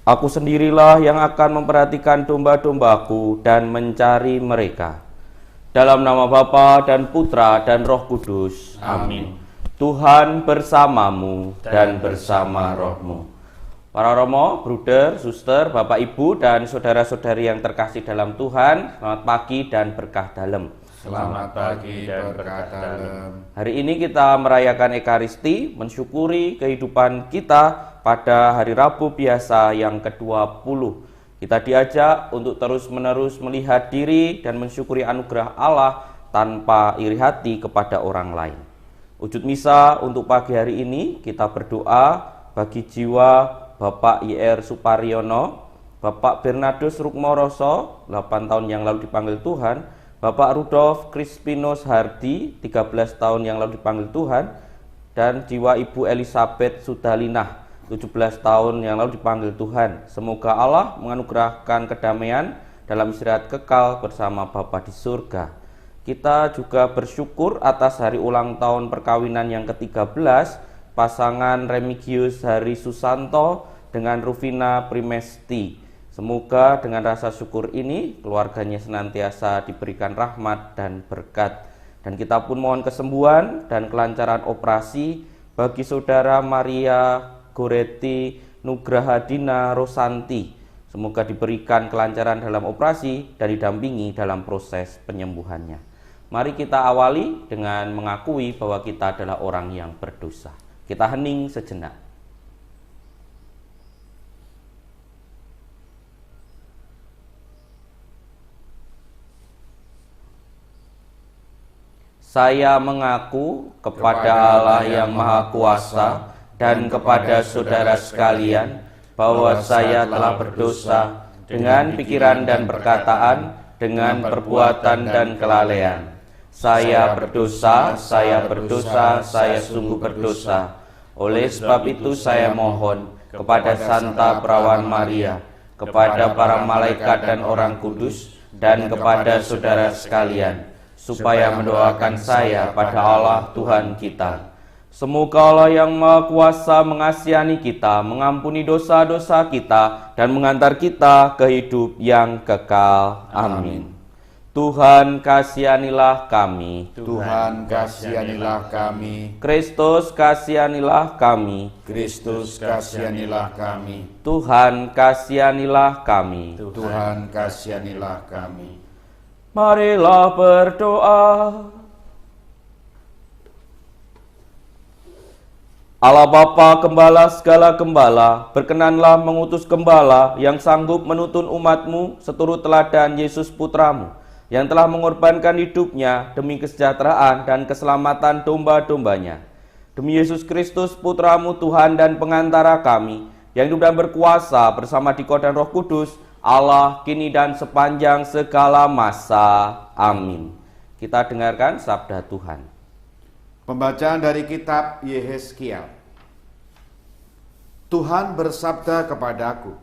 Aku sendirilah yang akan memperhatikan domba-dombaku dan mencari mereka. Dalam nama Bapa dan Putra dan Roh Kudus. Amin. Tuhan bersamamu dan bersama rohmu. Para romo, bruder, suster, bapak ibu dan saudara-saudari yang terkasih dalam Tuhan, selamat pagi dan berkah dalam. Selamat pagi dan berkah dalam. Hari ini kita merayakan Ekaristi, mensyukuri kehidupan kita pada hari Rabu biasa yang ke-20. Kita diajak untuk terus-menerus melihat diri dan mensyukuri anugerah Allah tanpa iri hati kepada orang lain. Wujud misa untuk pagi hari ini, kita berdoa bagi jiwa Bapak Y.R. Suparyono, Bapak Bernardus Rukmoroso, 8 tahun yang lalu dipanggil Tuhan, Bapak Rudolf Crispinus Hardi, 13 tahun yang lalu dipanggil Tuhan, dan jiwa Ibu Elizabeth Sudalinah, 17 tahun yang lalu dipanggil Tuhan. Semoga Allah menganugerahkan kedamaian dalam istirahat kekal bersama Bapa di surga. Kita juga bersyukur atas hari ulang tahun perkawinan yang ke-13 pasangan Remigius Hari Susanto dengan Rufina Primesti. Semoga dengan rasa syukur ini keluarganya senantiasa diberikan rahmat dan berkat. Dan kita pun mohon kesembuhan dan kelancaran operasi bagi saudara Maria Goretti Nugrahadina Rosanti. Semoga diberikan kelancaran dalam operasi dan didampingi dalam proses penyembuhannya. Mari kita awali dengan mengakui bahwa kita adalah orang yang berdosa. Kita hening sejenak. Saya mengaku kepada Allah yang Maha Kuasa dan kepada saudara sekalian bahwa saya telah berdosa dengan pikiran dan perkataan, dengan perbuatan dan kelalaian. Saya berdosa, saya sungguh berdosa. Oleh sebab itu saya mohon kepada Santa Perawan Maria, kepada para malaikat dan orang kudus, dan kepada saudara sekalian, supaya mendoakan saya pada Allah Tuhan kita. Semoga Allah yang Maha Kuasa mengasihani kita, mengampuni dosa-dosa kita, dan mengantar kita ke hidup yang kekal. Amin. Tuhan kasihanilah kami. Tuhan kasihanilah kami. Kristus kasihanilah kami. Kristus kasihanilah kami. Tuhan kasihanilah kami. Tuhan kasihanilah kami. Marilah berdoa. Allah Bapa Gembala segala gembala, berkenanlah mengutus gembala yang sanggup menuntun umat-Mu seturut teladan Yesus Putra-Mu, yang telah mengorbankan hidupnya demi kesejahteraan dan keselamatan domba-dombanya. Demi Yesus Kristus Putra-Mu Tuhan dan pengantara kami, yang hidup dan berkuasa bersama Dikau dan Roh Kudus, Allah kini dan sepanjang segala masa. Amin. Kita dengarkan sabda Tuhan. Pembacaan dari kitab Yehezkiel. Tuhan bersabda kepadaku,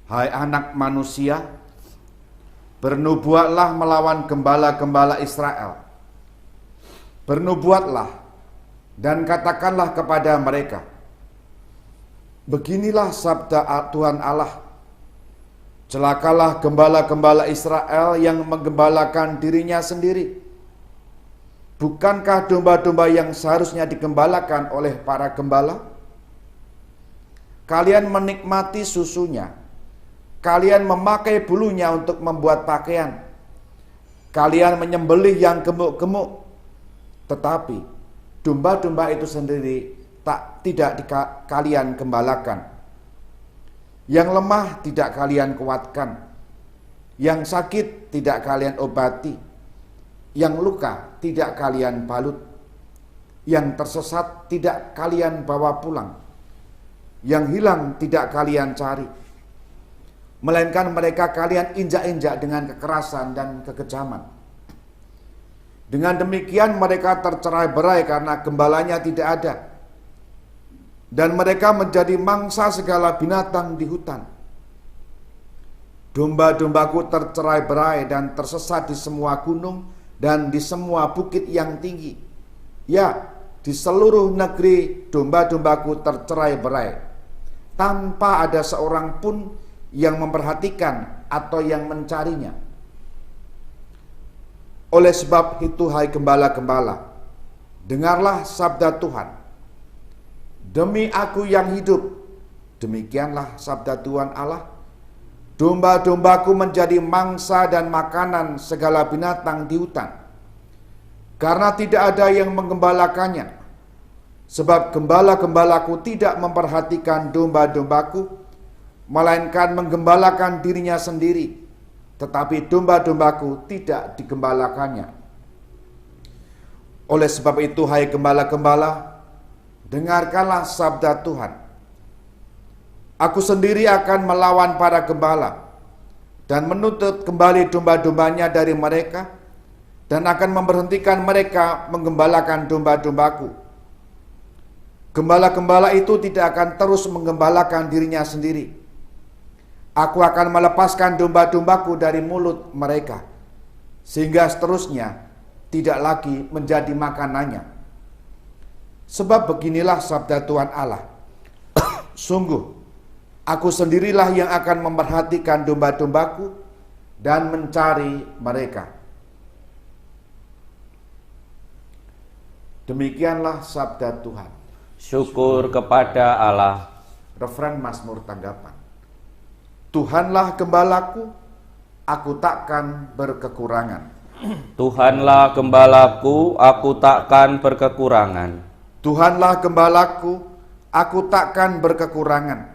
hai anak manusia, bernubuatlah melawan gembala-gembala Israel. Bernubuatlah dan katakanlah kepada mereka, beginilah sabda Tuhan Allah, celakalah gembala-gembala Israel yang menggembalakan dirinya sendiri. Bukankah domba-domba yang seharusnya digembalakan oleh para gembala? Kalian menikmati susunya, kalian memakai bulunya untuk membuat pakaian, kalian menyembelih yang gemuk-gemuk, tetapi domba-domba itu sendiri tidak kalian gembalakan. Yang lemah tidak kalian kuatkan, yang sakit tidak kalian obati, yang luka tidak kalian balut, yang tersesat tidak kalian bawa pulang, yang hilang tidak kalian cari, melainkan mereka kalian injak-injak dengan kekerasan dan kekejaman. Dengan demikian mereka tercerai-berai karena gembalanya tidak ada, dan mereka menjadi mangsa segala binatang di hutan. Domba-dombaku tercerai-berai dan tersesat di semua gunung dan di semua bukit yang tinggi. Ya, di seluruh negeri domba-dombaku tercerai-berai. tanpa ada seorang pun yang memperhatikan atau yang mencarinya. Oleh sebab itu, hai gembala-gembala, dengarlah sabda Tuhan. Demi aku yang hidup, demikianlah sabda Tuhan Allah, domba-dombaku menjadi mangsa dan makanan segala binatang di hutan, karena tidak ada yang menggembalakannya. Sebab gembala-gembalaku tidak memperhatikan domba-dombaku, melainkan menggembalakan dirinya sendiri. Tetapi domba-dombaku tidak digembalakannya. Oleh sebab itu, hai gembala-gembala, dengarkanlah sabda Tuhan. Aku sendiri akan melawan para gembala dan menuntut kembali domba-dombanya dari mereka, dan akan memberhentikan mereka menggembalakan domba-dombaku. Gembala-gembala itu tidak akan terus menggembalakan dirinya sendiri. Aku akan melepaskan domba-dombaku dari mulut mereka, sehingga seterusnya tidak lagi menjadi makanannya. Sebab beginilah sabda Tuhan Allah, sungguh, aku sendirilah yang akan memperhatikan domba-dombaku dan mencari mereka. Demikianlah sabda Tuhan. Syukur kepada Allah. Referen Mazmur tanggapan. Tuhanlah gembalaku, aku takkan berkekurangan. Tuhanlah gembalaku, aku takkan berkekurangan. Tuhanlah gembalaku, aku takkan berkekurangan.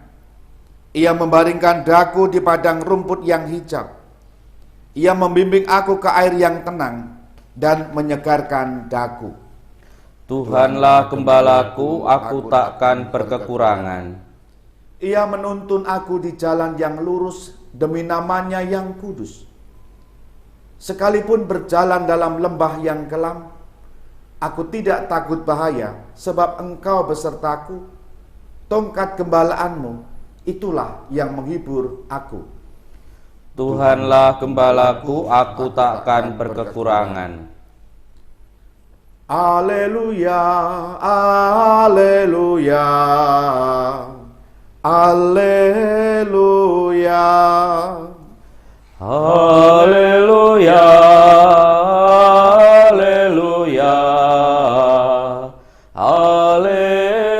Ia membaringkan daku di padang rumput yang hijau. Ia membimbing aku ke air yang tenang dan menyegarkan daku. Tuhanlah gembalaku, aku takkan berkekurangan. Ia menuntun aku di jalan yang lurus demi namanya yang kudus. Sekalipun berjalan dalam lembah yang kelam, aku tidak takut bahaya, sebab Engkau besertaku. Tongkat gembalaanmu, itulah yang menghibur aku. Tuhanlah gembalaku, aku takkan berkekurangan. Haleluya, haleluya, haleluya. Haleluya, haleluya, haleluya.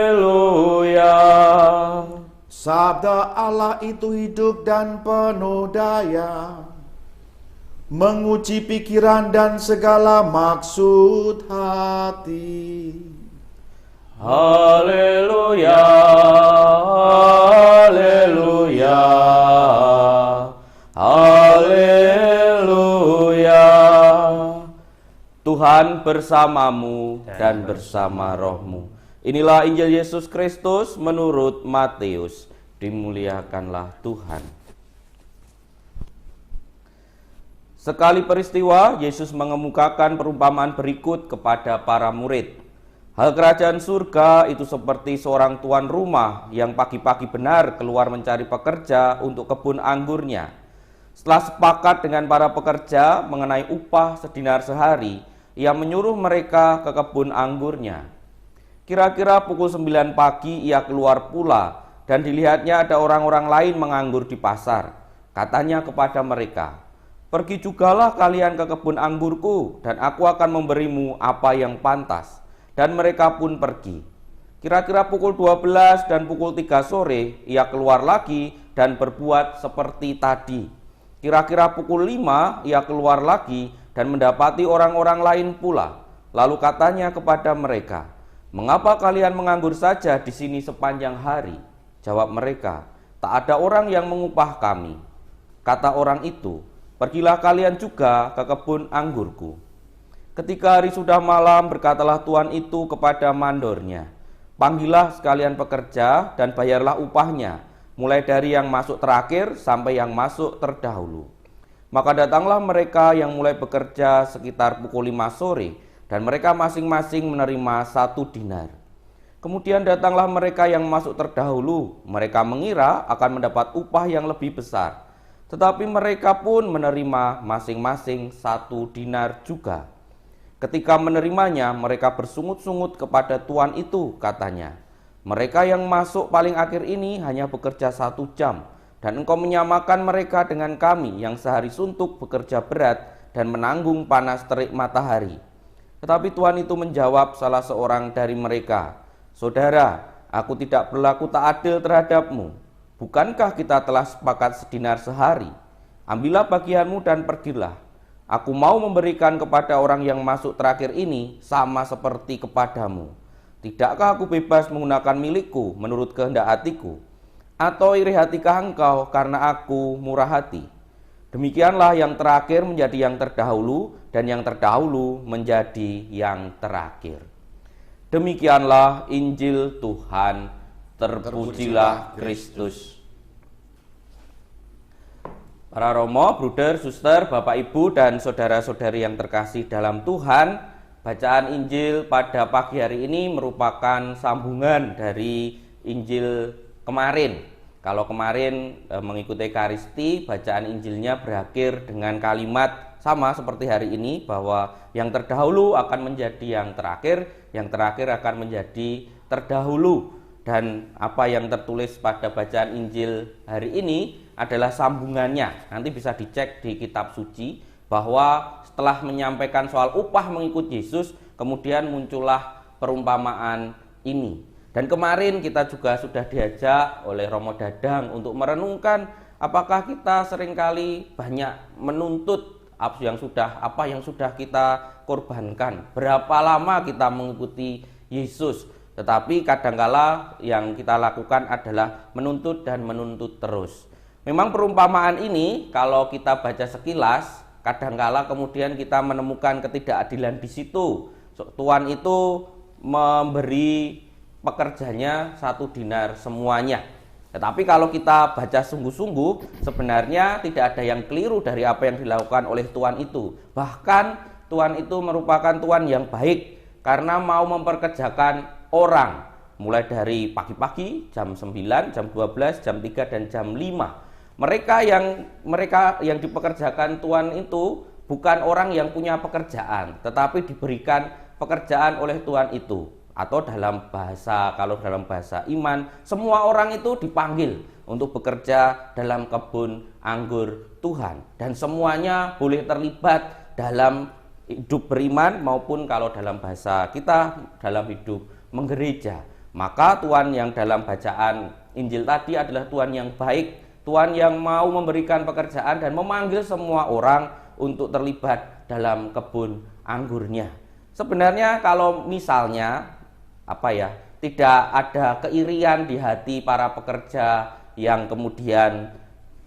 Sabda Allah itu hidup dan penuh daya, menguji pikiran dan segala maksud hati. Haleluya, haleluya, haleluya. Tuhan bersamamu dan bersama rohmu. Inilah Injil Yesus Kristus menurut Matius. Dimuliakanlah Tuhan. Sekali peristiwa, Yesus mengemukakan perumpamaan berikut kepada para murid. Hal kerajaan surga itu seperti seorang tuan rumah yang pagi-pagi benar keluar mencari pekerja untuk kebun anggurnya. Setelah sepakat dengan para pekerja mengenai upah sedinar sehari, ia menyuruh mereka ke kebun anggurnya. Kira-kira pukul 9 pagi ia keluar pula, dan dilihatnya ada orang-orang lain menganggur di pasar. Katanya kepada mereka, "Pergi jugalah kalian ke kebun anggurku, dan aku akan memberimu apa yang pantas." Dan mereka pun pergi. Kira-kira pukul 12 dan pukul 3 sore, ia keluar lagi dan berbuat seperti tadi. Kira-kira pukul 5, ia keluar lagi dan mendapati orang-orang lain pula. Lalu katanya kepada mereka, "Mengapa kalian menganggur saja di sini sepanjang hari?" Jawab mereka, "Tak ada orang yang mengupah kami." Kata orang itu, "Pergilah kalian juga ke kebun anggurku." Ketika hari sudah malam, berkatalah tuan itu kepada mandornya, "Panggillah sekalian pekerja dan bayarlah upahnya, mulai dari yang masuk terakhir sampai yang masuk terdahulu." Maka datanglah mereka yang mulai bekerja sekitar pukul 5 sore, dan mereka masing-masing menerima 1 dinar. Kemudian datanglah mereka yang masuk terdahulu, mereka mengira akan mendapat upah yang lebih besar. Tetapi mereka pun menerima masing-masing 1 dinar juga. Ketika menerimanya, mereka bersungut-sungut kepada tuan itu, katanya, Mereka yang masuk paling akhir ini hanya bekerja 1 jam, dan engkau menyamakan mereka dengan kami yang sehari suntuk bekerja berat dan menanggung panas terik matahari. Tetapi Tuhan itu menjawab salah seorang dari mereka, Saudara, aku tidak berlaku tak adil terhadapmu. Bukankah kita telah sepakat sedinar sehari? Ambillah bagianmu dan pergilah. Aku mau memberikan kepada orang yang masuk terakhir ini sama seperti kepadamu. Tidakkah aku bebas menggunakan milikku menurut kehendak hatiku? Atau iri hatikah engkau karena aku murah hati? Demikianlah yang terakhir menjadi yang terdahulu, dan yang terdahulu menjadi yang terakhir. Demikianlah Injil Tuhan. Terpujilah Kristus. Para romo, bruder, suster, bapak, ibu, dan saudara-saudari yang terkasih dalam Tuhan, bacaan Injil pada pagi hari ini merupakan sambungan dari Injil kemarin. Kalau kemarin mengikuti Ekaristi, bacaan Injilnya berakhir dengan kalimat sama seperti hari ini, bahwa yang terdahulu akan menjadi yang terakhir akan menjadi terdahulu. Dan apa yang tertulis pada bacaan Injil hari ini adalah sambungannya. Nanti bisa dicek di kitab suci, bahwa setelah menyampaikan soal upah mengikut Yesus, kemudian muncullah perumpamaan ini. Dan kemarin kita juga sudah diajak oleh Romo Dadang untuk merenungkan apakah kita seringkali banyak menuntut apa yang sudah kita korbankan, berapa lama kita mengikuti Yesus. Tetapi kadangkala yang kita lakukan adalah menuntut dan menuntut terus. Memang perumpamaan ini kalau kita baca sekilas, kadangkala kemudian kita menemukan ketidakadilan di situ. Tuan itu memberi pekerjanya 1 dinar semuanya. Tetapi kalau kita baca sungguh-sungguh, sebenarnya tidak ada yang keliru dari apa yang dilakukan oleh Tuan itu. Bahkan Tuan itu merupakan Tuan yang baik, karena mau memperkerjakan orang mulai dari pagi-pagi jam 9, jam 12, jam 3, dan jam 5. Mereka yang dipekerjakan Tuhan itu bukan orang yang punya pekerjaan, tetapi diberikan pekerjaan oleh Tuhan itu. Atau kalau dalam bahasa iman, semua orang itu dipanggil untuk bekerja dalam kebun anggur Tuhan. Dan semuanya boleh terlibat dalam hidup beriman, maupun kalau dalam bahasa kita, dalam hidup menggereja. Maka Tuhan yang dalam bacaan Injil tadi adalah Tuhan yang baik, Tuhan yang mau memberikan pekerjaan dan memanggil semua orang untuk terlibat dalam kebun anggurnya. Sebenarnya kalau misalnya tidak ada keirian di hati para pekerja yang kemudian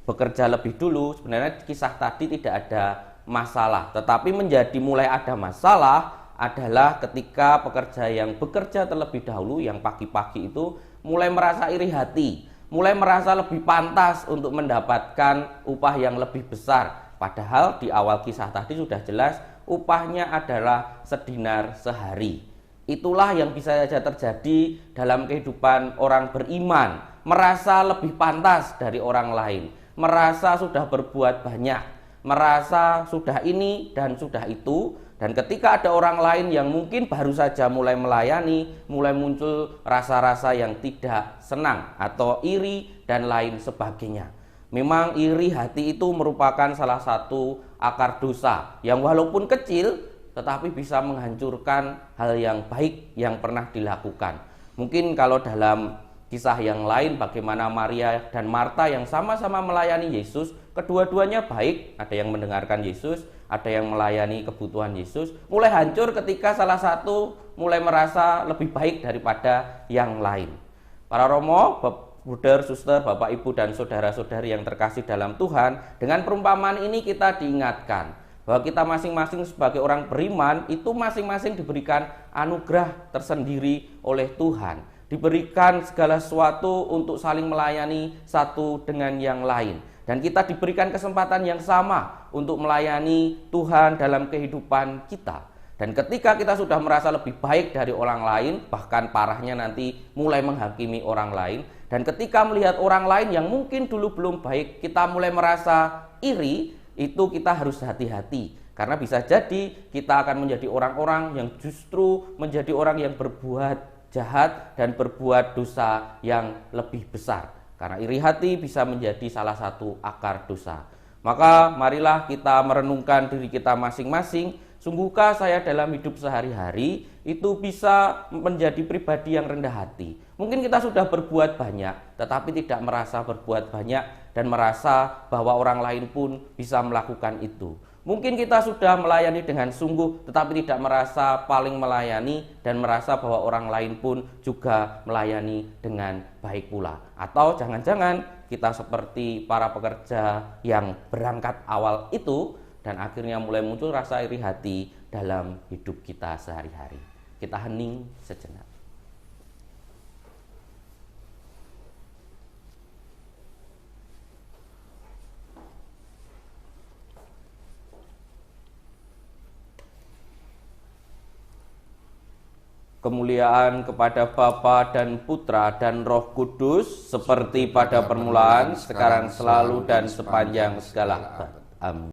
bekerja lebih dulu, sebenarnya kisah tadi tidak ada masalah. Tetapi menjadi mulai ada masalah adalah ketika pekerja yang bekerja terlebih dahulu, yang pagi-pagi itu mulai merasa iri hati, mulai merasa lebih pantas untuk mendapatkan upah yang lebih besar. Padahal di awal kisah tadi sudah jelas upahnya adalah sedinar sehari. Itulah yang bisa saja terjadi dalam kehidupan orang beriman, merasa lebih pantas dari orang lain, merasa sudah berbuat banyak, merasa sudah ini dan sudah itu. Dan ketika ada orang lain yang mungkin baru saja mulai melayani, mulai muncul rasa-rasa yang tidak senang atau iri dan lain sebagainya. Memang iri hati itu merupakan salah satu akar dosa yang walaupun kecil tetapi bisa menghancurkan hal yang baik yang pernah dilakukan. Mungkin kalau dalam kisah yang lain bagaimana Maria dan Marta yang sama-sama melayani Yesus, kedua-duanya baik, ada yang mendengarkan Yesus, ada yang melayani kebutuhan Yesus, mulai hancur ketika salah satu mulai merasa lebih baik daripada yang lain. Para romo, bruder, suster, bapak, ibu, dan saudara-saudari yang terkasih dalam Tuhan, dengan perumpamaan ini kita diingatkan bahwa kita masing-masing sebagai orang beriman itu masing-masing diberikan anugerah tersendiri oleh Tuhan, diberikan segala sesuatu untuk saling melayani satu dengan yang lain, dan kita diberikan kesempatan yang sama untuk melayani Tuhan dalam kehidupan kita. Dan ketika kita sudah merasa lebih baik dari orang lain, bahkan parahnya nanti mulai menghakimi orang lain, dan ketika melihat orang lain yang mungkin dulu belum baik, kita mulai merasa iri, itu kita harus hati-hati, karena bisa jadi kita akan menjadi orang-orang yang justru menjadi orang yang berbuat jahat dan berbuat dosa yang lebih besar. Karena iri hati bisa menjadi salah satu akar dosa. Maka marilah kita merenungkan diri kita masing-masing. Sungguhkah saya dalam hidup sehari-hari itu bisa menjadi pribadi yang rendah hati? Mungkin kita sudah berbuat banyak, tetapi tidak merasa berbuat banyak dan merasa bahwa orang lain pun bisa melakukan itu. Mungkin kita sudah melayani dengan sungguh, tetapi tidak merasa paling melayani dan merasa bahwa orang lain pun juga melayani dengan baik pula. Atau jangan-jangan kita seperti para pekerja yang berangkat awal itu, dan akhirnya mulai muncul rasa iri hati dalam hidup kita sehari-hari. Kita hening sejenak. Kemuliaan kepada Bapa dan Putra dan Roh Kudus, seperti pada permulaan, sekarang, selalu, dan sepanjang segala abad. Amin.